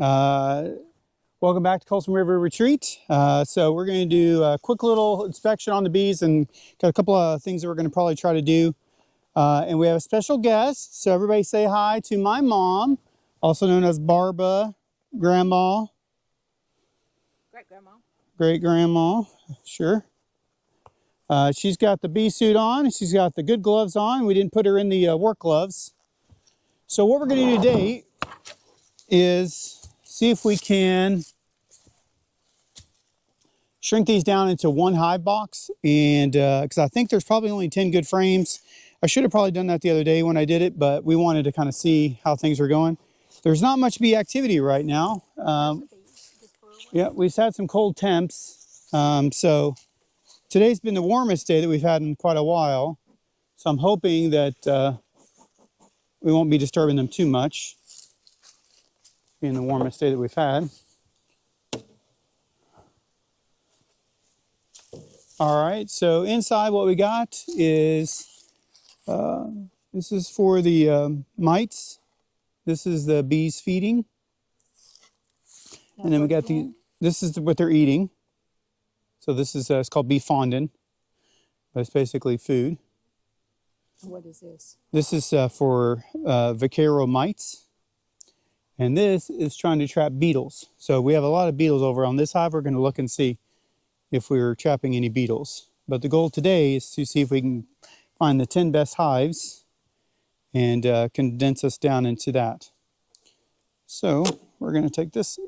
Welcome back to Colson River Retreat. So we're going to do a quick little inspection on the bees and got a couple of things that we're going to probably try to do. And we have a special guest. So everybody say hi to my mom, also known as Barba, Grandma. Great-grandma. Great-grandma, sure. She's got the bee suit on, and she's got the good gloves on. We didn't put her in the work gloves. So what we're going to do today is see if we can shrink these down into one hive box, and because I think there's probably only 10 good frames. I should have probably done that the other day when I did it, but we wanted to kind of see how things were going. There's not much bee activity right now. Yeah, we've had some cold temps, so today's been the warmest day that we've had in quite a while. So I'm hoping that we won't be disturbing them too much, being the warmest day that we've had. All right, so inside what we got is, this is for the mites. This is the bees feeding. And then we got this is what they're eating. So this is, it's called bee fondant, but it's basically food. What is this? This is for vaquero mites. And this is trying to trap beetles. So we have a lot of beetles over on this hive. We're going to look and see if we're trapping any beetles. But the goal today is to see if we can find the 10 best hives and condense us down into that. So we're going to take this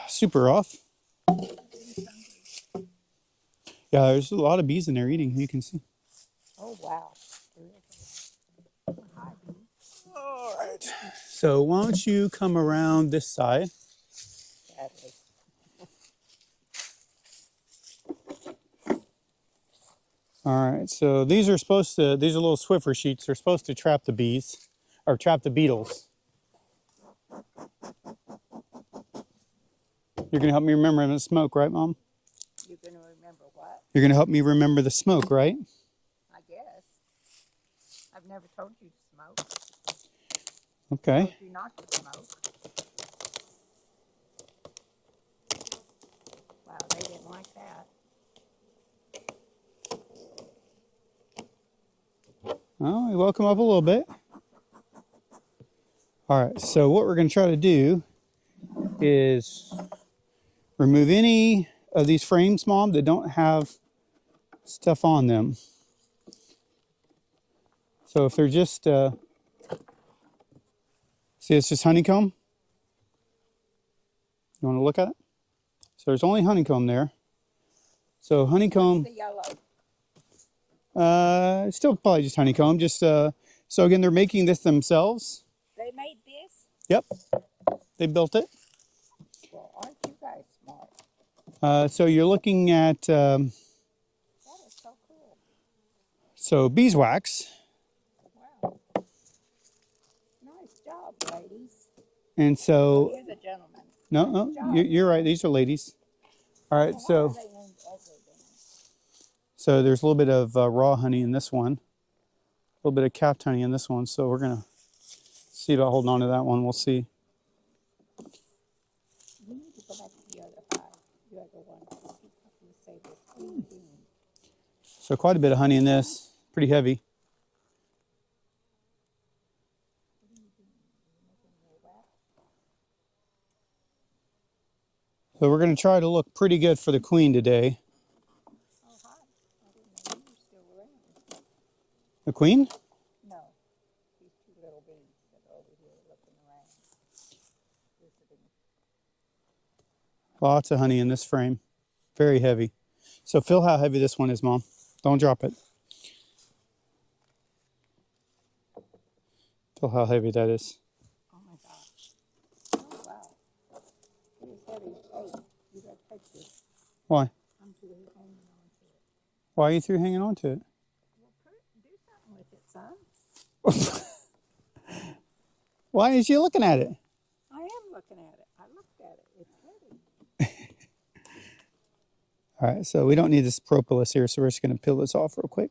super off. Yeah, there's a lot of bees in there eating, you can see. Oh, wow. All right. So why don't you come around this side? Sadly. All right, so these are little Swiffer sheets. They're supposed to trap the bees, or trap the beetles. You're going to help me remember the smoke, right, Mom? You're going to remember what? You're going to help me remember the smoke, right? I guess. I've never told you to smoke. Okay. I told you not to smoke. Wow, they didn't like that. Oh, you welcome up a little bit. All right, so what we're going to try to do is remove any of these frames, Mom, that don't have stuff on them. So if they're just, see, it's just honeycomb. You want to look at it? So there's only honeycomb there. So honeycomb. What's the yellow? Still probably just honeycomb. Just so again, they're making this themselves. They made this? Yep, they built it. Well, aren't you guys smart? So you're looking at That is so cool. so beeswax. Wow. Nice job, ladies. And so You're the gentleman. no, you're right. These are ladies. All right, Well, why so are they named ugly then? so there's a little bit of raw honey in this one, a little bit of capped honey in this one. So we're gonna see about holding on to that one. We'll see. You need to go back to the other hive, the other one. You say this queen bee. So quite a bit of honey in this, pretty heavy. So we're going to try to look pretty good for the queen today. Oh, hi. I didn't know you were still around. The queen? No. These two little bees that are over here looking around. Visiting. Lots of honey in this frame. Very heavy. So feel how heavy this one is, Mom. Don't drop it. Feel how heavy that is. Oh my gosh. Oh wow. It is heavy. Oh, you gotta take this. Why? I'm through hanging on to it. Why are you through hanging on to it? Well, do something with it, son. Why is you looking at it? I am looking at it. I looked at it. It's heavy. All right, so we don't need this propolis here, so we're just going to peel this off real quick.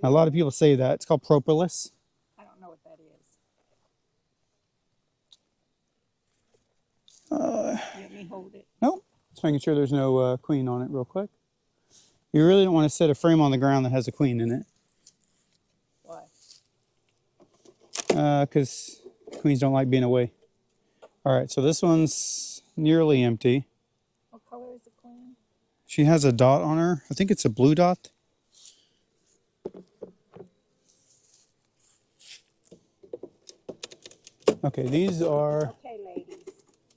A lot of people say that. It's called propolis. I don't know what that is. Let me hold it. Nope. Just making sure there's no queen on it real quick. You really don't want to set a frame on the ground that has a queen in it. Why? Because queens don't like being away. All right, so this one's nearly empty. What color is the queen? She has a dot on her. I think it's a blue dot. Okay, these are Okay, ladies.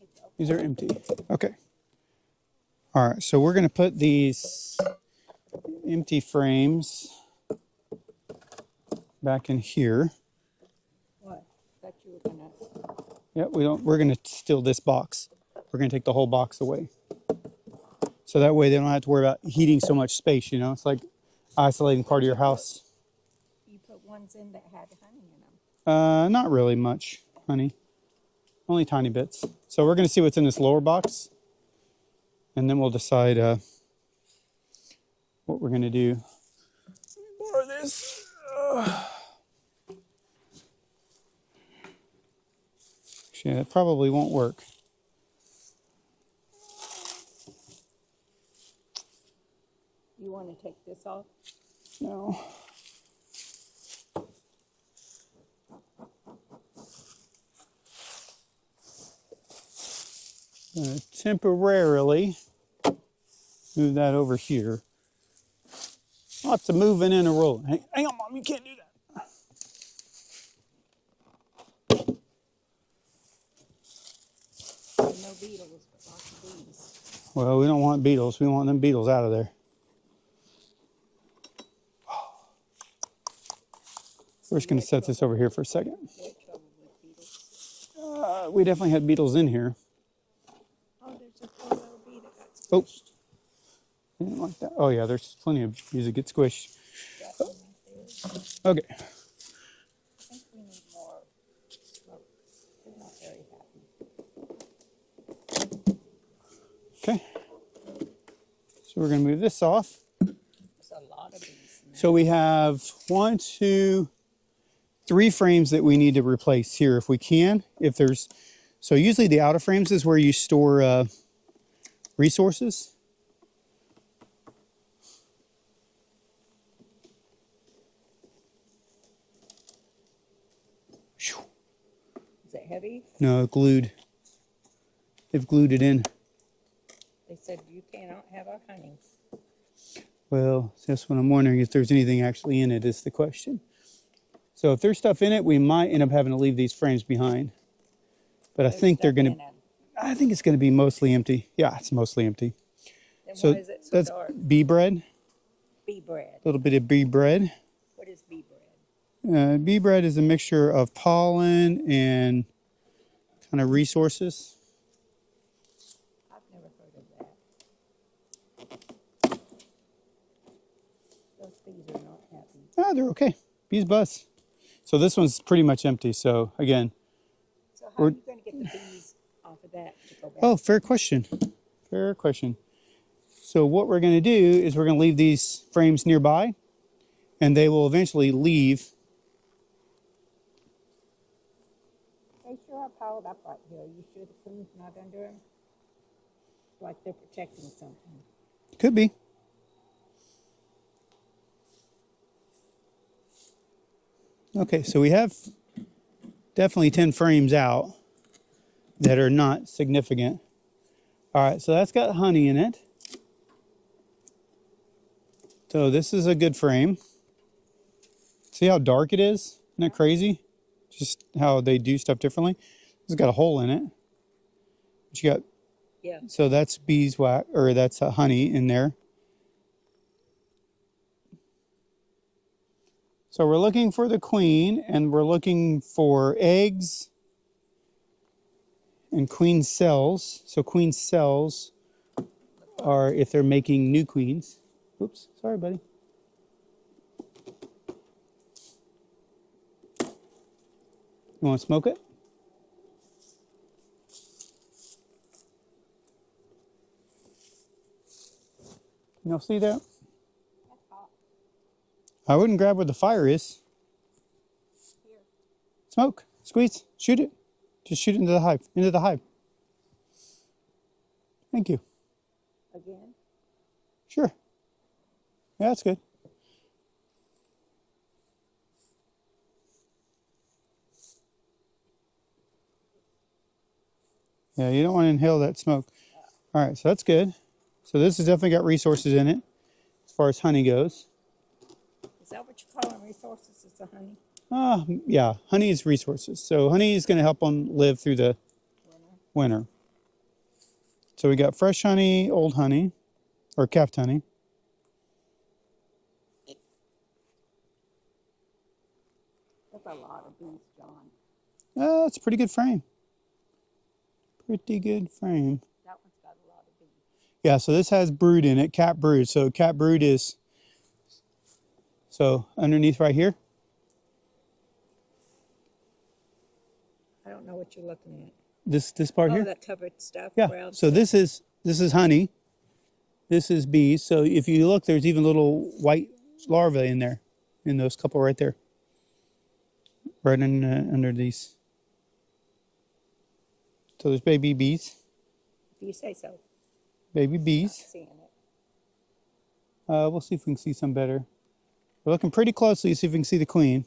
It's okay. these are empty. Okay. All right, so we're gonna put these empty frames back in here. What? Thought you were gonna. Yeah, we're gonna steal this box. We're gonna take the whole box away. So that way they don't have to worry about heating so much space, you know? It's like isolating part of your house. You put ones in that had honey in them. Not really much, honey. Only tiny bits. So we're gonna see what's in this lower box. And then we'll decide what we're gonna do. More of this. Actually, that probably won't work. You want to take this off? No. Gonna temporarily move that over here. Lots of moving and a rolling. Hang on, Mom, you can't do that. No beetles, but lots of bees. Well, we don't want beetles. We want them beetles out of there. We're just gonna set this over here for a second. You had trouble with beetles. We definitely had beetles in here. Oh, there's a poor little bee that got Oh, squished. didn't like that. Oh yeah, there's plenty of bees that get squished. Got one right there. Okay. I think we need more smoke. They're not very happy. Okay. So we're gonna move this off. There's a lot of bees in there. So we have 1, 2, 3 frames that we need to replace here if we can. So usually the outer frames is where you store resources. Is it heavy? No, glued. They've glued it in. They said you cannot have our honey. Well, that's what I'm wondering, if there's anything actually in it is the question. So if there's stuff in it, we might end up having to leave these frames behind. But I There's think they're stuff gonna, in 'em. I think it's gonna be mostly empty. Yeah, it's mostly empty. Then So why is it so that's dark? bee bread, Bee bread. a little bit of bee bread. What is bee bread? Bee bread is a mixture of pollen and kind of resources. I've never heard of that. Those bees are not happy. Ah, they're okay. Bees buzz. So this one's pretty much empty. So again, So how are you going to get the bees off of that to go back? oh, fair question. Fair question. So what we're going to do is we're going to leave these frames nearby, and they will eventually leave. They sure are piled up right here. You sure the queen's not under them? Like they're protecting something. Could be. Okay, so we have definitely 10 frames out that are not significant. All right, so that's got honey in it. So this is a good frame. See how dark it is? Isn't that crazy? Just how they do stuff differently. It's got a hole in it. But you got, Yeah. so that's beeswax, or that's honey in there. So we're looking for the queen, and we're looking for eggs and queen cells. So queen cells are if they're making new queens. Oops, sorry, buddy. You want to smoke it? You see that? That's hot. I wouldn't grab where the fire is. Here. Smoke, squeeze, shoot it. Just shoot it into the hive, into the hive. Thank you. Again? Sure. Yeah, that's good. Yeah, you don't want to inhale that smoke. All right, so that's good. So this has definitely got resources in it as far as honey goes. Is that what you call them, resources? Is the honey? Yeah, honey is resources. So honey is going to help them live through the winter. So we got fresh honey, old honey, or capped honey. That's a lot of bees, John. It's a pretty good frame. Pretty good frame. That one's got a lot of bees. Yeah, so this has brood in it, cap brood. So cap brood is, so underneath right here. I don't know what you're looking at. This part Oh, here. that covered stuff. Yeah. Brown So stuff. this is honey. This is bees. So if you look, there's even little white larvae in there, in those couple right there, right in under these. So there's baby bees. If you say so. Baby Not bees. seeing it. We'll see if we can see some better. We're looking pretty closely to see if we can see the queen.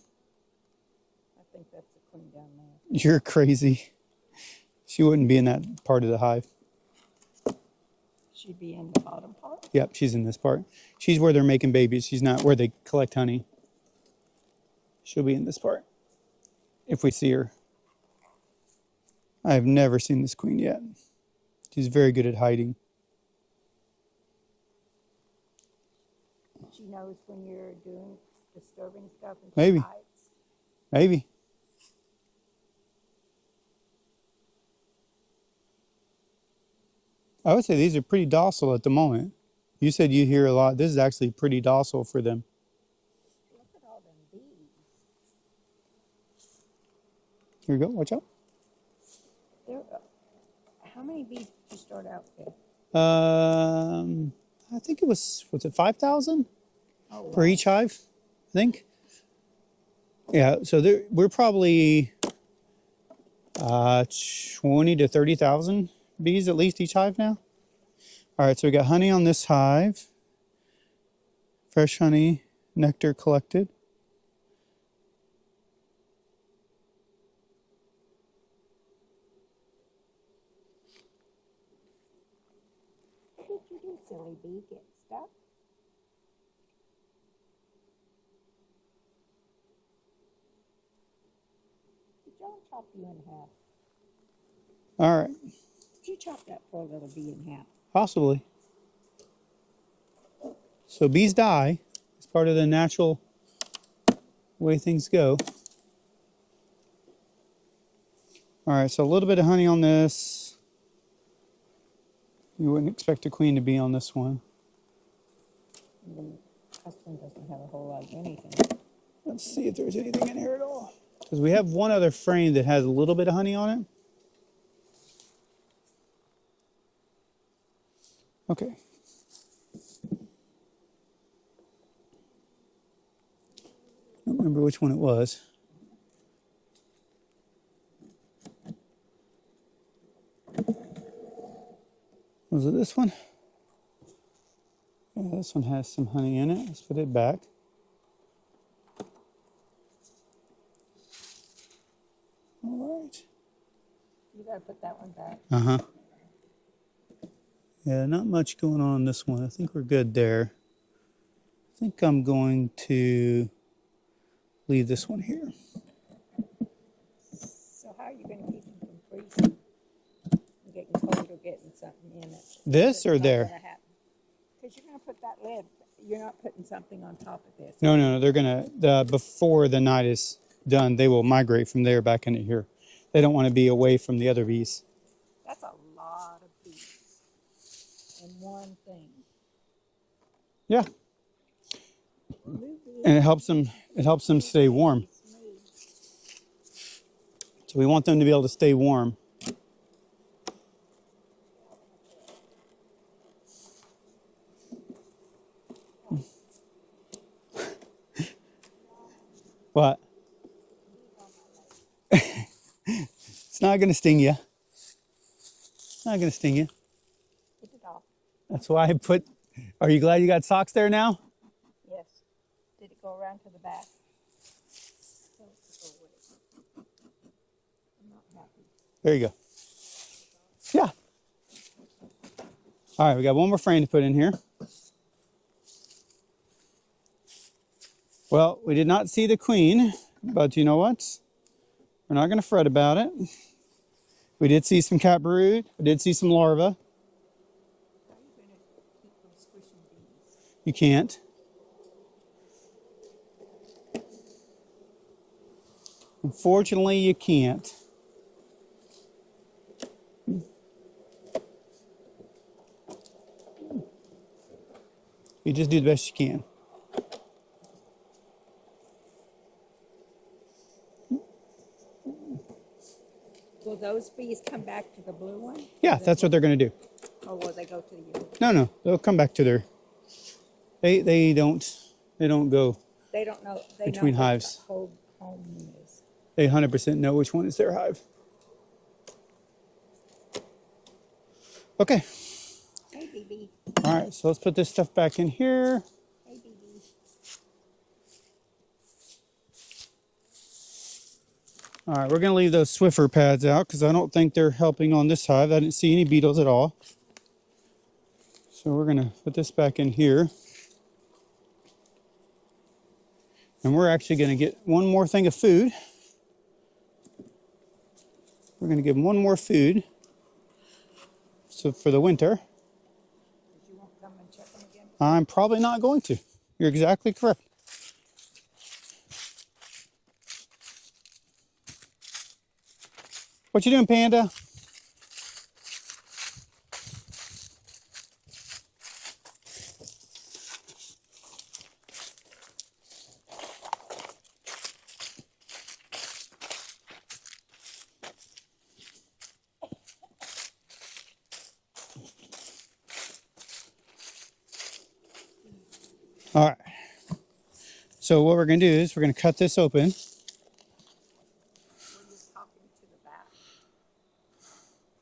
I think that's the queen down there. You're crazy. She wouldn't be in that part of the hive. She'd be in the bottom part. Yep, she's in this part. She's where they're making babies. She's not where they collect honey. She'll be in this part if we see her. I have never seen this queen yet. She's very good at hiding. She knows when you're doing disturbing stuff and Maybe. she hides. Maybe. I would say these are pretty docile at the moment. You said you hear a lot. This is actually pretty docile for them. Look at all them bees. Here we go. Watch out. There, how many bees did you start out with? I think it was it 5,000 Oh, for wow. each hive? I think. Yeah. So we're probably 20 to 30,000 bees at least each hive now. All right. So we got honey on this hive. Fresh honey, nectar collected. What did you do, silly bee? Get stuck? Did John chop you in half? All right. Did you chop that poor little bee in half? Possibly. So bees die. It's part of the natural way things go. All right, so a little bit of honey on this. You wouldn't expect a queen to be on this one. And the custom doesn't have a whole lot of anything. Let's see if there's anything in here at all. Because we have one other frame that has a little bit of honey on it. Okay. I don't remember which one it was. Was it this one? Yeah, this one has some honey in it. Let's put it back. All right. You gotta put that one back. Uh-huh. Yeah, not much going on this one. I think we're good there. I think I'm going to leave this one here. So how are you gonna keep them from freezing? And getting cold or getting something in it? This or there? Because you're gonna put that lid. You're not putting something on top of this. No. They're gonna before the night is done, they will migrate from there back into here. They don't want to be away from the other bees. That's a lot of bees in one thing. Yeah, and it helps them stay warm. So we want them to be able to stay warm. What? It's not going to sting you. It's not going to sting you. That's why I put, are you glad you got socks there now? Yes. Did it go around to the back? I'm not happy. There you go. Yeah. All right, we got one more frame to put in here. Well, we did not see the queen, but you know what? We're not going to fret about it. We did see some cat brood. We did see some larvae. How are you going to keep from squishing these? You can't. Unfortunately, you can't. You just do the best you can. Will those bees come back to the blue one? Yeah, that's what they're going to do. Or will they go to the yellow? No, they'll come back to their. They don't go They don't know. They between know what hives. the whole home is. They 100% know which one is their hive. Okay. Hey, BB. All right, so let's put this stuff back in here. Hey, BB. All right, we're going to leave those Swiffer pads out because I don't think they're helping on this hive. I didn't see any beetles at all. So we're going to put this back in here. And we're actually going to get one more thing of food. We're going to give them one more food. So for the winter. You won't come and check them again? I'm probably not going to. You're exactly correct. What you doing, Panda? All right. So what we're going to do is we're going to cut this open. Were you talking to the back?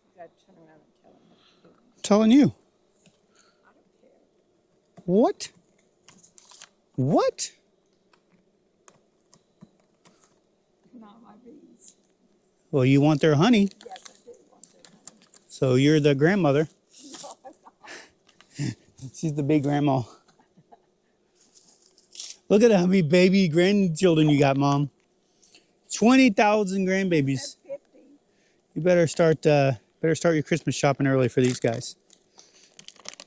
You got to turn around and tell them what you're doing. I'm telling you. I don't care. What? What? Not my bees. Well, you want their honey, Yes, I do want their honey. so you're the grandmother. No, I'm not. She's the big grandma. Look at how many baby grandchildren you got, Mom. 20,000 grandbabies. That's 50. You better start your Christmas shopping early for these guys.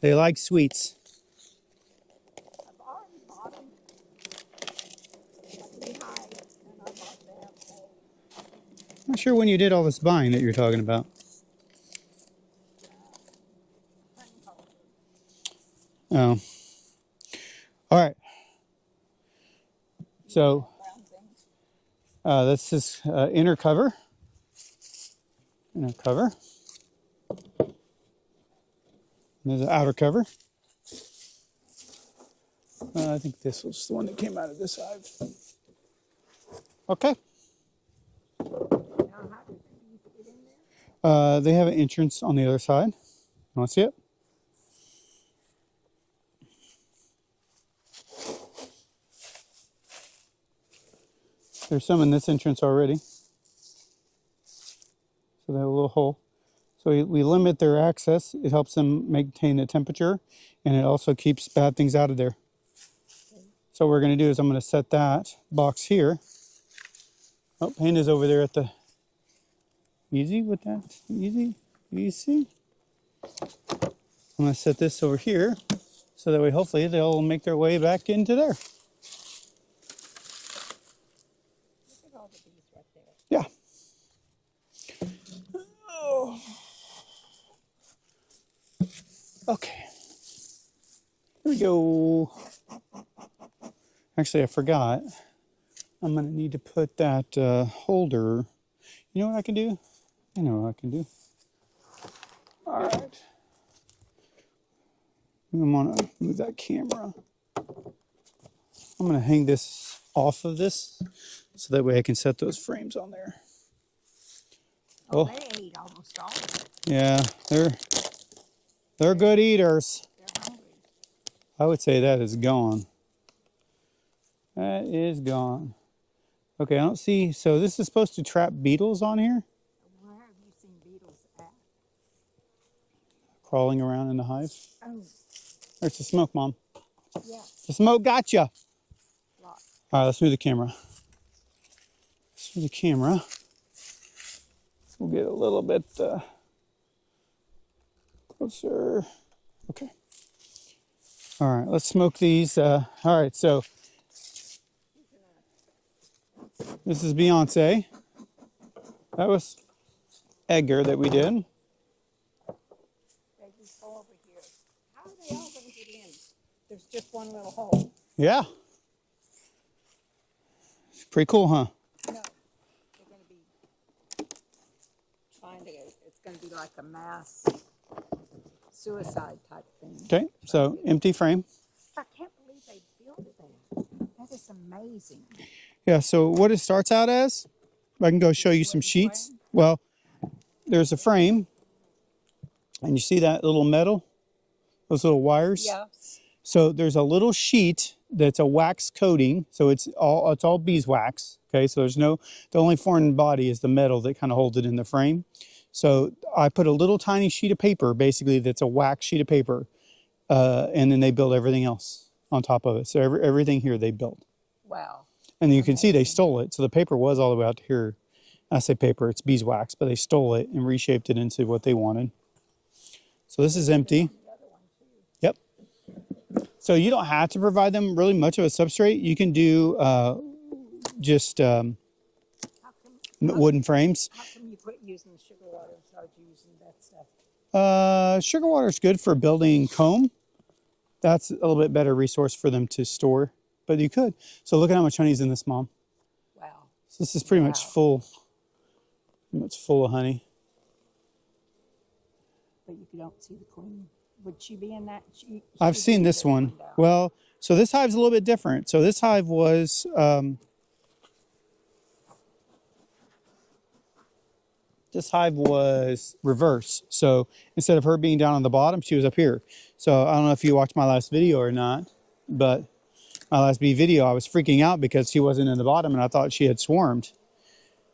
They like sweets. I've already bought them. Like the hive, and I bought them. I'm not sure when you did all this buying that you're talking about. Oh. All right. So this is inner cover. Inner cover. There's an outer cover. I think this was the one that came out of this hive. Okay. Now, how did the bees get in there? They have an entrance on the other side. Want to see it? There's some in this entrance already. So they have a little hole. So we limit their access. It helps them maintain the temperature, and it also keeps bad things out of there. So what we're going to do is I'm going to set that box here. Oh, Panda's over there at the... Easy with that. Easy. Easy. I'm going to set this over here, so that way hopefully they'll make their way back into there. Look at all the bees right there. Yeah. Oh. Okay. Here we go. Actually, I forgot. I'm going to need to put that holder. You know what I can do? I know what I can do. All right. I'm going to move that camera. I'm going to hang this off of this so that way I can set those frames on there. Oh, Oh. they ate almost all of it. Yeah, they're good eaters. I would say that is gone. That is gone. Okay, I don't see. So this is supposed to trap beetles on here, Where have you seen beetles at? crawling around in the hive. Oh, There's the smoke, Mom. yeah, The smoke got you. lot. All right, let's move the camera. Let's move the camera. We'll get a little bit closer. Okay. All right, let's smoke these. All right, so this is Beyonce. That was Edgar that we did. They just go over here. How are they all going to get in? There's just one little hole. Yeah. It's pretty cool, huh? No, they're going to be trying to, it's going to be like a mass suicide type thing. Okay, so empty frame. I can't believe they built that. That is amazing. Yeah, so what it starts out as, I can go show you some sheets. Well, there's a frame, and you see that little metal, those little wires? Yeah. So there's a little sheet that's a wax coating, so it's all beeswax. Okay, so the only foreign body is the metal that kind of holds it in the frame. So I put a little tiny sheet of paper, basically that's a wax sheet of paper, and then they build everything else on top of it. So everything here they built. Wow. And you can see they stole it. So the paper was all the way out to here. I say paper, it's beeswax, but they stole it and reshaped it into what they wanted. So this is empty. Yep. So you don't have to provide them really much of a substrate. You can do just wooden frames. How come you quit using the sugar water and started using that stuff? Sugar water is good for building comb. That's a little bit better resource for them to store, but you could. So look at how much honey's in this, Mom. Wow. So this is pretty much full. It's full of honey. But you don't see the queen. Would she be in that? I've seen this one. Well, so this hive's a little bit different. So this hive was reverse. So instead of her being down on the bottom, she was up here. So I don't know if you watched my last video or not, but my last bee video, I was freaking out because she wasn't in the bottom and I thought she had swarmed.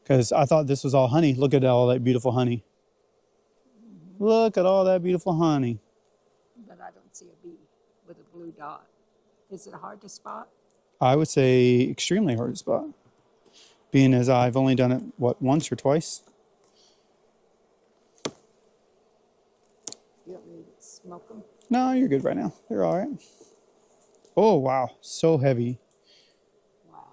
Because I thought this was all honey. Look at all that beautiful honey. Look at all that beautiful honey. But I don't see a bee with a blue dot. Is it hard to spot? I would say extremely hard to spot. Being as I've only done it, what, once or twice? You don't need to smoke them? No, you're good right now. They're all right. Oh, wow. So heavy. Wow.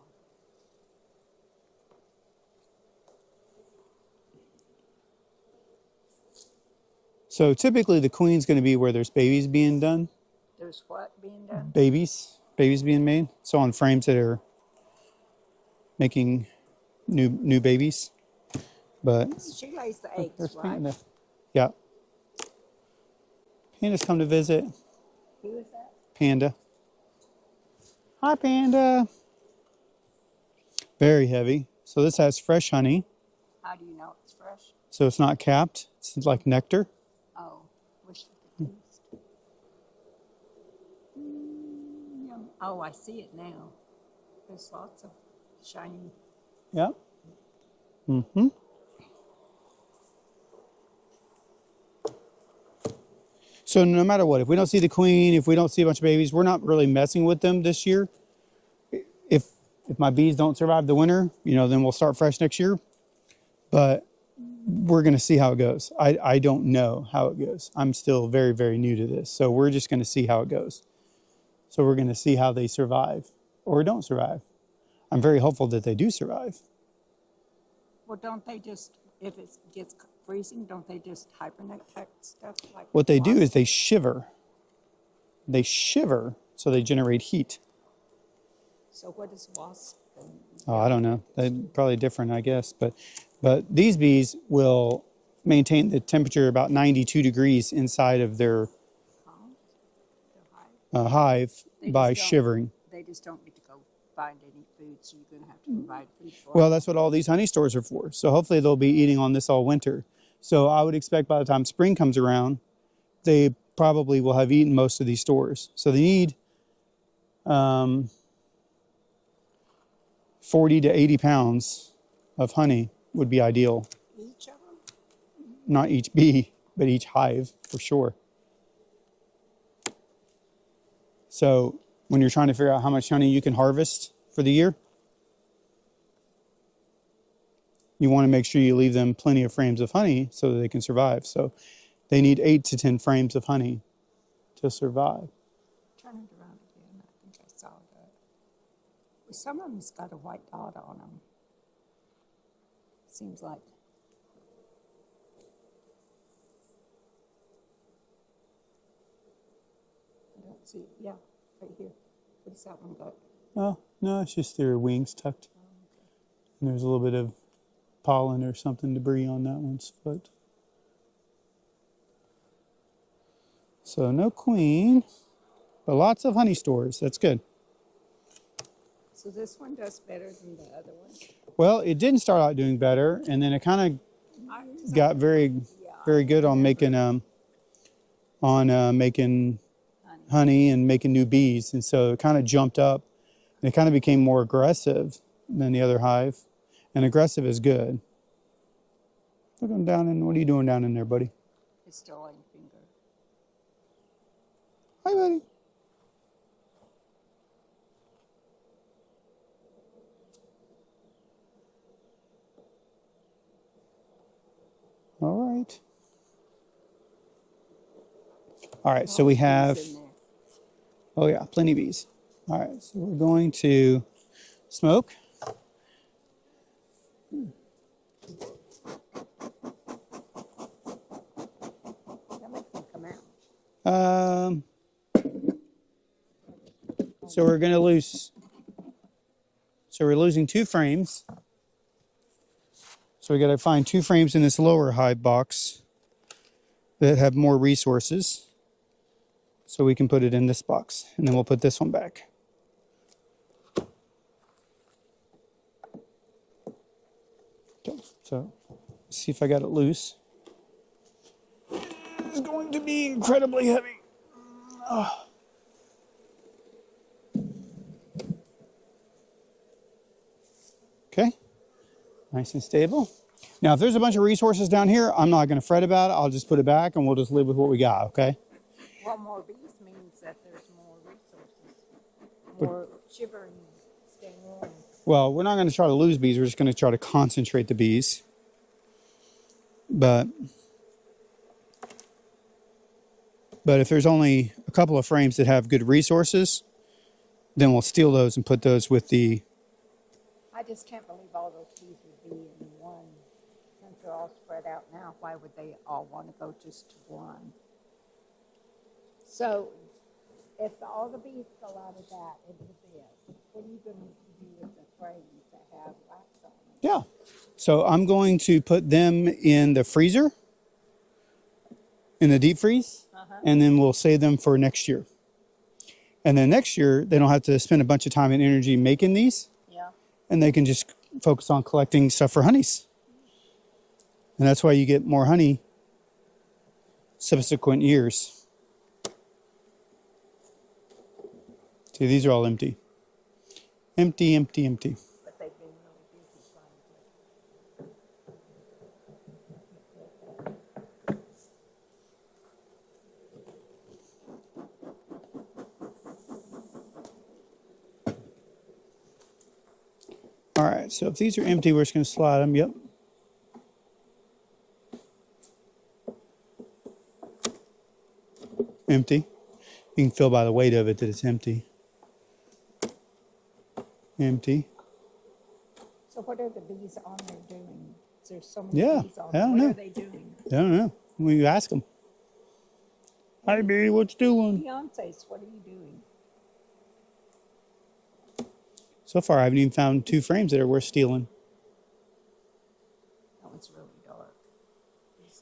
So typically the queen's going to be where there's babies being done. There's what being done? Babies being made. So on frames that are making new babies. But She lays the eggs, there's right? Panda. Yeah. Panda's come to visit. Who is that? Panda. Hi, Panda. Very heavy. So this has fresh honey. How do you know it's fresh? So it's not capped. It's like nectar. Oh, wish you could taste. Yum. Oh, I see it now. There's lots of shiny. Yeah. Mm-hmm. So no matter what, if we don't see the queen, if we don't see a bunch of babies, we're not really messing with them this year. If my bees don't survive the winter, then we'll start fresh next year. But we're going to see how it goes. I don't know how it goes. I'm still very, very new to this. So we're just going to see how it goes. So we're going to see how they survive or don't survive. I'm very hopeful that they do survive. Well, don't they just, if it gets freezing, don't they just hibernate type stuff? Like What they do wasps? is they shiver. They shiver so they generate heat. So what is wasp? Oh, I don't know. They're probably different, I guess. But these bees will maintain the temperature about 92 degrees inside of their hive by shivering. They just don't get to go find any food, so you're going to have to provide food for Well, them. that's what all these honey stores are for. So hopefully they'll be eating on this all winter. So I would expect by the time spring comes around, they probably will have eaten most of these stores. So they need 40 to 80 pounds of honey would be ideal. Each of them? Not each bee, but each hive for sure. So when you're trying to figure out how much honey you can harvest for the year, you want to make sure you leave them plenty of frames of honey so that they can survive. So they need 8 to 10 frames of honey to survive. Turn it around again. I think I saw that. Well, some of them's got a white dot on them. Seems like. I don't see it. Yeah, right here. What does that one got? Oh, no, it's just their wings tucked. Oh, okay. And there's a little bit of pollen or something, debris on that one's foot. So no queen, but lots of honey stores. That's good. So this one does better than the other one? Well, it didn't start out doing better, and then it kind of got very good on making making honey and making new bees, and so it kind of jumped up, and it kind of became more aggressive than the other hive, and aggressive is good. Look him down in. What are you doing down in there, buddy? It's still on your finger. Hi, buddy. All right. All right, so we have, oh yeah, plenty of bees. All right, so we're going to smoke. That makes them come out. So we're going to lose, so we're losing 2 frames. So we got to find 2 frames in this lower hive box that have more resources. So we can put it in this box, and then we'll put this one back. Okay, so let's see if I got it loose. It's going to be incredibly heavy. Oh. Okay, nice and stable. Now, if there's a bunch of resources down here, I'm not going to fret about it. I'll just put it back, and we'll just live with what we got, okay? Well, more bees means that there's more resources, more shivering, staying warm. Well, we're not going to try to lose bees. We're just going to try to concentrate the bees. But if there's only a couple of frames that have good resources, then we'll steal those and put those with the... I just can't believe all those bees would be in one. Since they're all spread out now, why would they all want to go just to one? So, if all the bees fell out of that into this, what are you going to do with the frames that have wax on them? Yeah. So I'm going to put them in the freezer, in the deep freeze, and then we'll save them for next year. And then next year, they don't have to spend a bunch of time and energy making these. Yeah. And they can just focus on collecting stuff for honeys. And that's why you get more honey subsequent years. See, these are all empty. Empty, empty, empty. But they've been really busy trying to... All right, so if these are empty, we're just going to slide them. Yep. Empty. You can feel by the weight of it that it's empty. Empty. So what are the bees on there doing? There's so many Yeah, bees on I there. don't What know. are they doing? I don't know. When you ask them. Hi, bee, what you doing? Beyonce's, what are you doing? So far, I haven't even found 2 frames that are worth stealing. That one's really dark.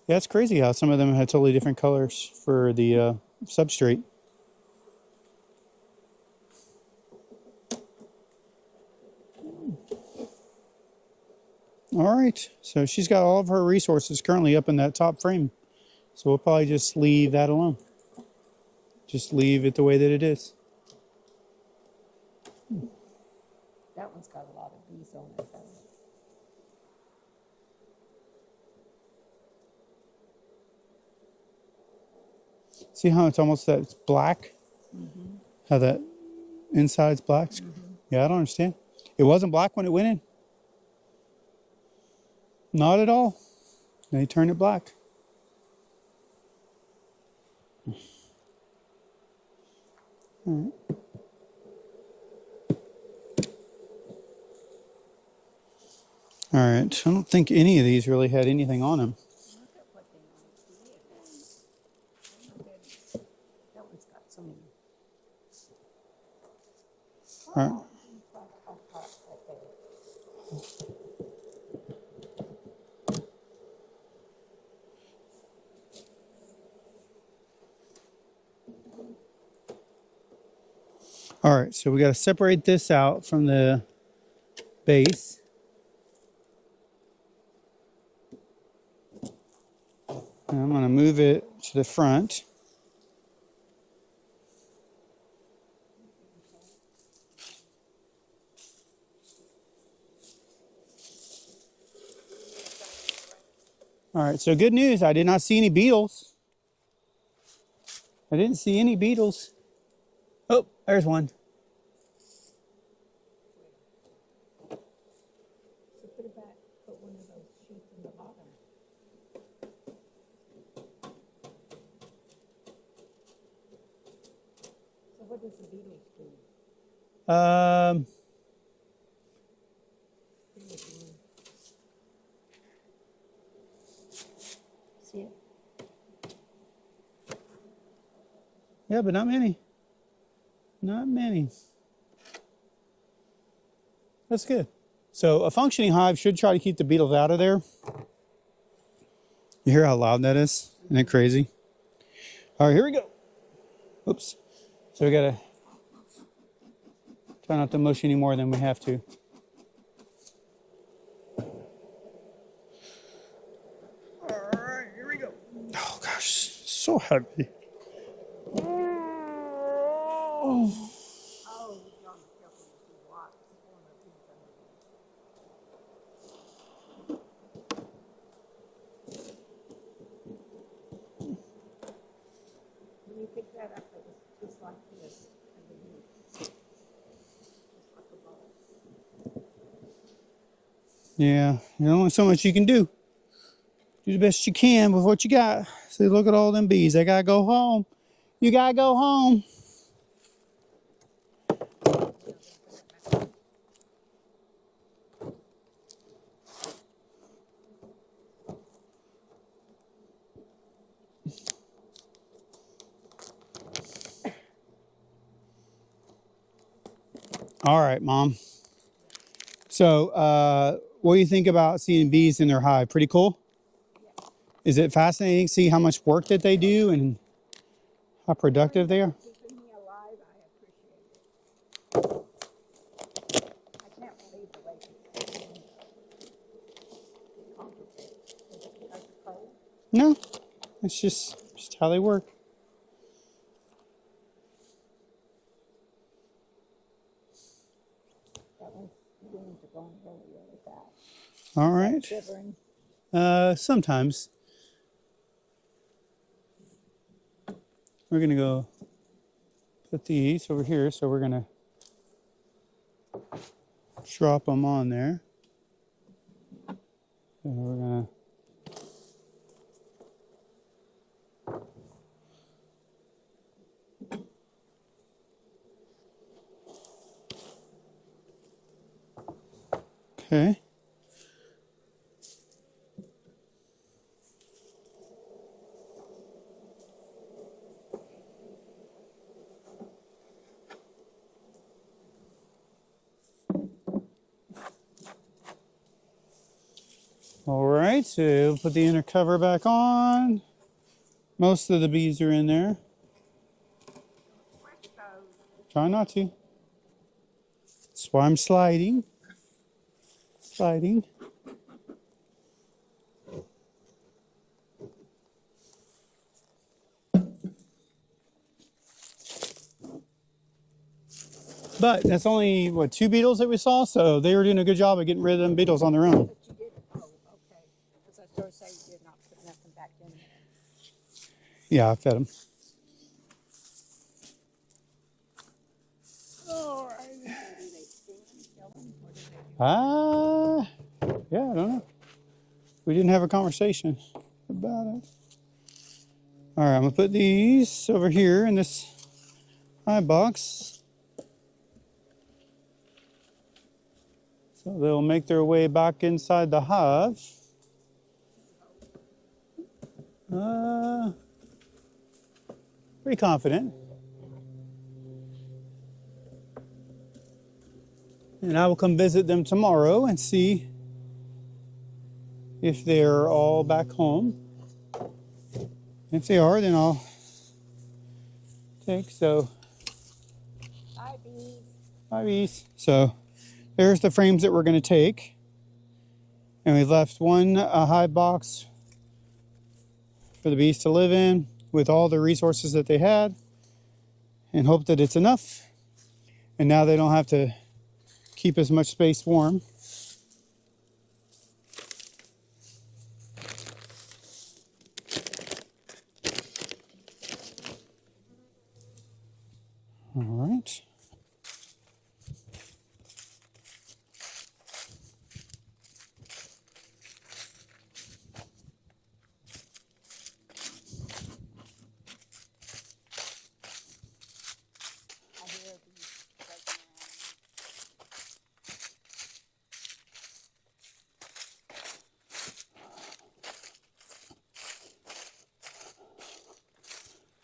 Yeah, it's crazy how some of them had totally different colors for the substrate. All right, so she's got all of her resources currently up in that top frame. So we'll probably just leave that alone. Just leave it the way that it is. one's got a lot of bees on it, hasn't it? See how it's almost that it's black? How that inside's black? Yeah, I don't understand. It wasn't black when it went in. Not at all. They turned it black. All right. All right. I don't think any of these really had anything on them. Look at what they might be. Oh my goodness. That one's got so many. All right. All right, so we got to separate this out from the base. And I'm going to move it to the front. All right, so good news. I did not see any beetles. I didn't see any beetles. Oh, there's one. So put it back, put one of those sheets in the bottom. So what does the beetles do? See it? Yeah, but not many. Not many. That's good. So a functioning hive should try to keep the beetles out of there. You hear how loud that is? Isn't it crazy? All right, here we go. Oops. So we gotta try not to mush any more than we have to. All right, here we go. Oh gosh, so heavy. Oh. Oh, you gotta be careful with these rocks. One of these When you pick that up, it was just like this underneath. Just like a ball. Yeah, there's only so much you can do. Do the best you can with what you got. See, look at all them bees. They gotta go home. You gotta go home. All right, Mom. So, what do you think about seeing bees in their hive? Pretty cool? Is it fascinating to see how much work that they do and how productive they are? Keeping me alive, I appreciate it. I can't believe the way people compensate. Is it because of cold? No, it's just how they work. That one's beginning to go really, really fast. All right. Shivering. Sometimes. We're gonna go put these over here, so we're gonna drop them on there. And we're gonna okay. All right, so put the inner cover back on. Most of the bees are in there. Try not to. That's why I'm sliding. Sliding. But But that's only, what, 2 beetles that we saw? So they were doing a good job of getting rid of them beetles on their own. you did. Oh, okay. Because I sort of say you did not put nothing back in there. Yeah, I fed them. All right. Do they sting them, kill them? What do they do? Yeah, I don't know. We didn't have a conversation about it. All right, I'm gonna put these over here in this hive box. So they'll make their way back inside the hive. Pretty confident. And I will come visit them tomorrow and see if they're all back home. If they are, then I'll take, so, Bye, bees. hi bees. So there's the frames that we're gonna take. And we left one hive box for the bees to live in with all the resources that they had and hope that it's enough. And now they don't have to keep as much space warm. All right. I hear bees buzzing around.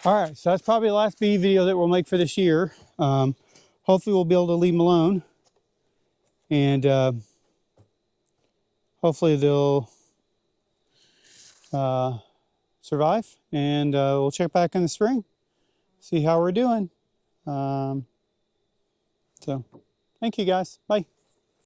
All right, so that's probably the last bee video that we'll make for this year. Hopefully we'll be able to leave them alone. And hopefully they'll survive. And we'll check back in the spring, see how we're doing. So thank you guys. Bye.